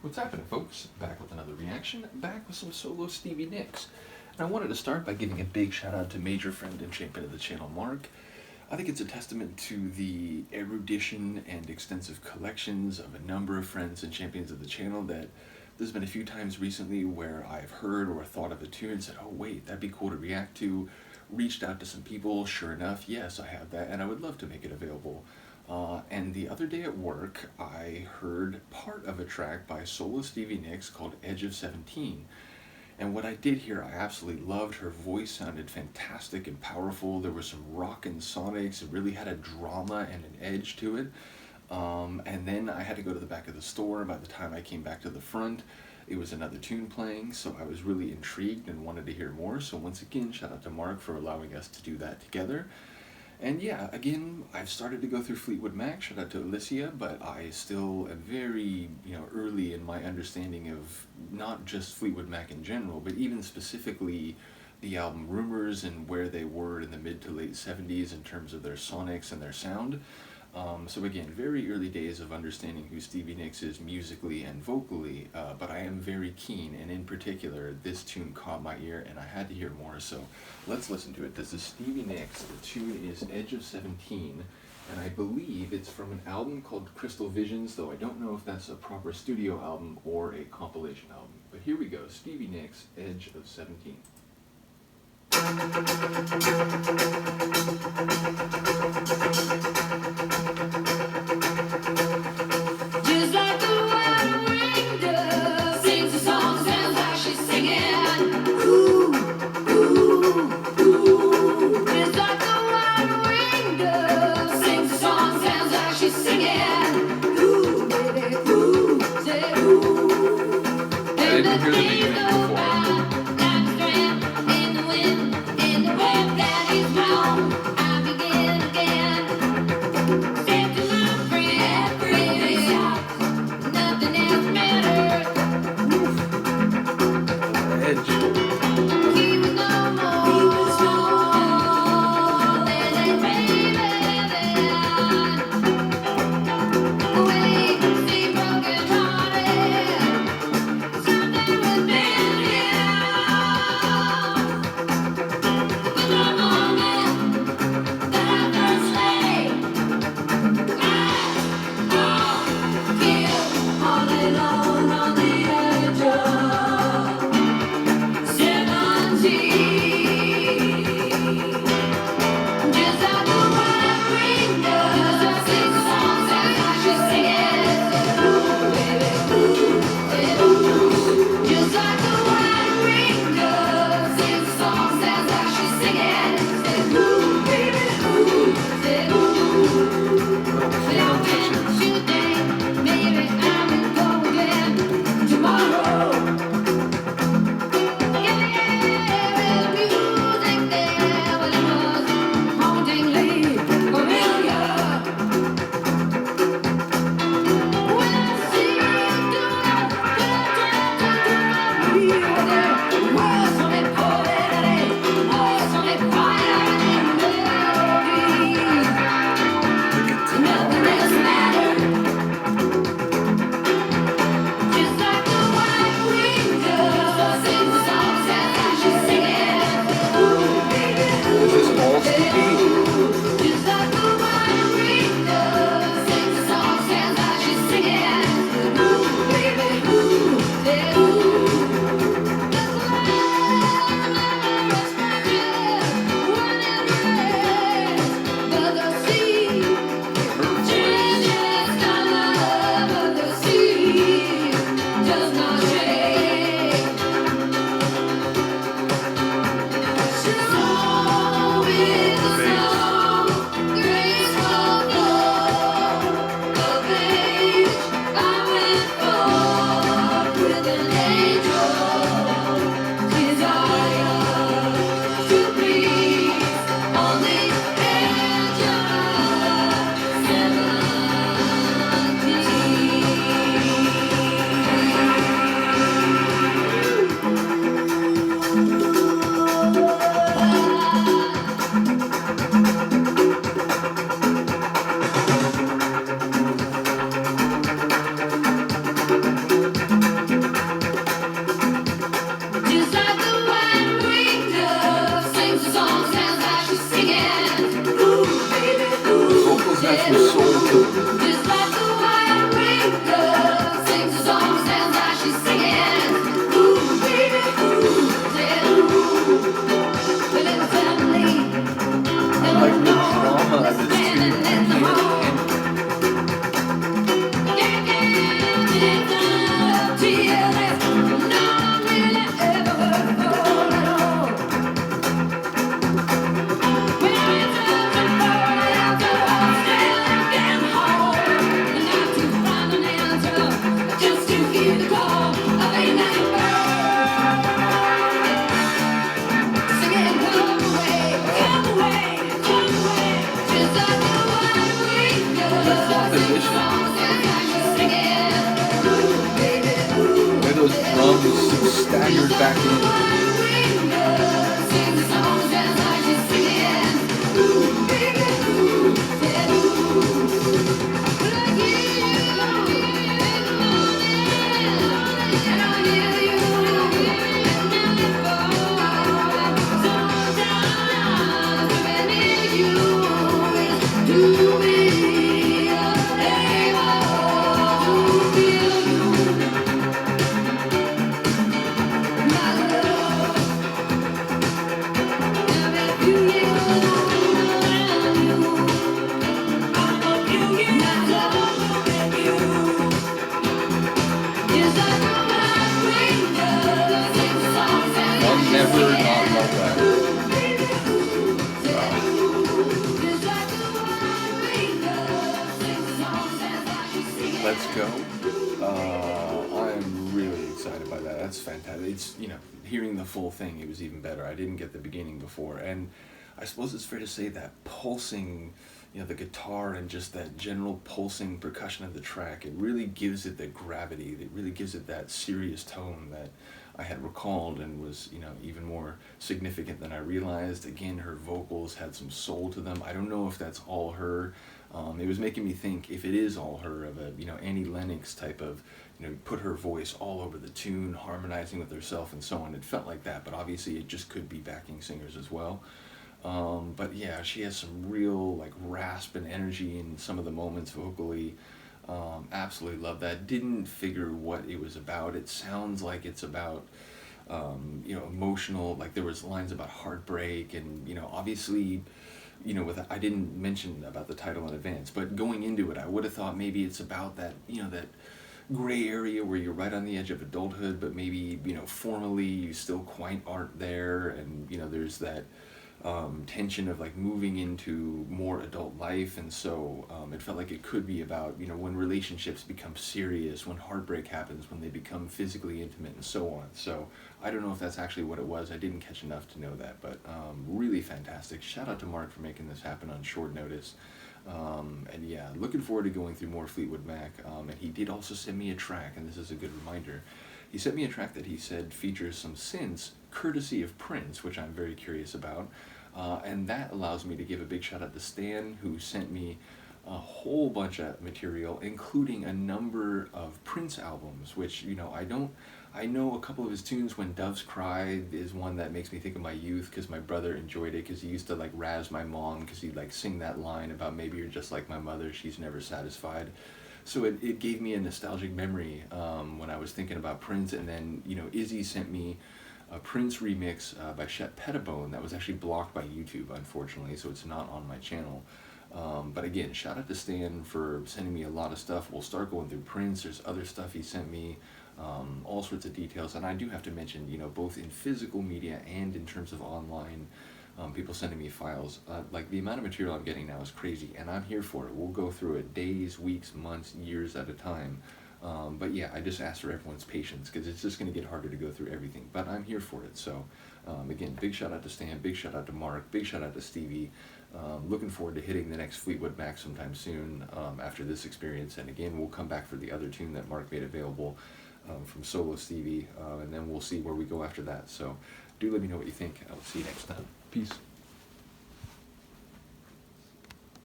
What's happening, folks? Back with another reaction, back with some solo Stevie Nicks. And I wanted to start by giving a big shout out to major friend and champion of the channel, Mark. I think it's a testament to the erudition and extensive collections of a number of friends and champions of the channel that there's been a few times recently where I've heard or thought of a tune and said, oh wait, that'd be cool to react to. Reached out to some people, sure enough, yes, I have that, and I would love to make it available. And the other day at work, I heard part of a track by solo Stevie Nicks called Edge of 17. And what I did hear, I absolutely loved. Her voice sounded fantastic and powerful. There was some rockin' sonics. It really had a drama and an edge to it. And then I had to go to the back of the store. By the time I came back to the front, it was another tune playing, so I was really intrigued and wanted to hear more. So once again, shout out to Mark for allowing us to do that together. And yeah, again, I've started to go through Fleetwood Mac, shout out to Alicia, but I still am very, early in my understanding of not just Fleetwood Mac in general, but even specifically the album Rumors and where they were in the mid to late 70s in terms of their sonics and their sound. So again, very early days of understanding who Stevie Nicks is musically and vocally, but I am very keen, and in particular, this tune caught my ear and I had to hear more, so let's listen to it. This is Stevie Nicks, the tune is Edge of 17, and I believe it's from an album called Crystal Visions, though I don't know if that's a proper studio album or a compilation album. But here we go, Stevie Nicks, Edge of 17. Just like the one-winged dove sings a song, sounds like she's singing. Ooh, ooh, ooh. Just like the one-winged dove sings a song, sounds like she's singing. Ooh, baby, ooh, say ooh. I didn't hear the beginning before. hear the call of a night bird singing, come away, come away, come away. Just like the one we That love. composition. Songs and like singing, ooh, baby, ooh. Where those drums staggered back in. Sing the songs and like singing, ooh, baby, ooh, yeah, ooh. I'll never not love that. Let's go. I'm really excited by that. That's fantastic. It's, hearing the full thing, it was even better. I didn't get the beginning before. And I suppose it's fair to say that pulsing, the guitar and just that general pulsing percussion of the track, it really gives it the gravity. It really gives it that serious tone that I had recalled and was, even more significant than I realized. Again, her vocals had some soul to them. I don't know if that's all her. It was making me think, if it is all her, of a Annie Lennox type of, put her voice all over the tune, harmonizing with herself and so on. It felt like that, but obviously it just could be backing singers as well. But yeah, she has some real rasp and energy in some of the moments vocally. Absolutely love that. Didn't figure what it was about. It sounds like it's about emotional. Like there was lines about heartbreak and obviously. I didn't mention about the title in advance, but going into it, I would have thought maybe it's about that, that gray area where you're right on the edge of adulthood, but maybe, formally you still quite aren't there, and, there's that tension of moving into more adult life, and so it felt like it could be about, when relationships become serious, when heartbreak happens, when they become physically intimate, and so on. So I don't know if that's actually what it was. I didn't catch enough to know that, but really fantastic. Shout out to Mark for making this happen on short notice. And yeah, looking forward to going through more Fleetwood Mac. And he did also send me a track, and this is a good reminder. He sent me a track that he said features some synths, courtesy of Prince, which I'm very curious about. And that allows me to give a big shout out to Stan, who sent me a whole bunch of material, including a number of Prince albums, which, I know a couple of his tunes. When Doves Cry is one that makes me think of my youth, because my brother enjoyed it, because he used to razz my mom, because he'd sing that line about maybe you're just like my mother, she's never satisfied. So it gave me a nostalgic memory when I was thinking about Prince. And then, Izzy sent me a Prince remix by Chet Pettibone that was actually blocked by YouTube, unfortunately, so it's not on my channel. But again, shout out to Stan for sending me a lot of stuff. We'll start going through Prince. There's other stuff he sent me, all sorts of details. And I do have to mention, both in physical media and in terms of online, people sending me files. The amount of material I'm getting now is crazy, and I'm here for it. We'll go through it days, weeks, months, years at a time. But yeah, I just ask for everyone's patience, because it's just going to get harder to go through everything. But I'm here for it. So again, big shout out to Stan, big shout out to Mark, big shout out to Stevie. Looking forward to hitting the next Fleetwood Mac sometime soon after this experience. And again, we'll come back for the other tune that Mark made available from Solo Stevie, and then we'll see where we go after that. So do let me know what you think. I'll see you next time. Peace.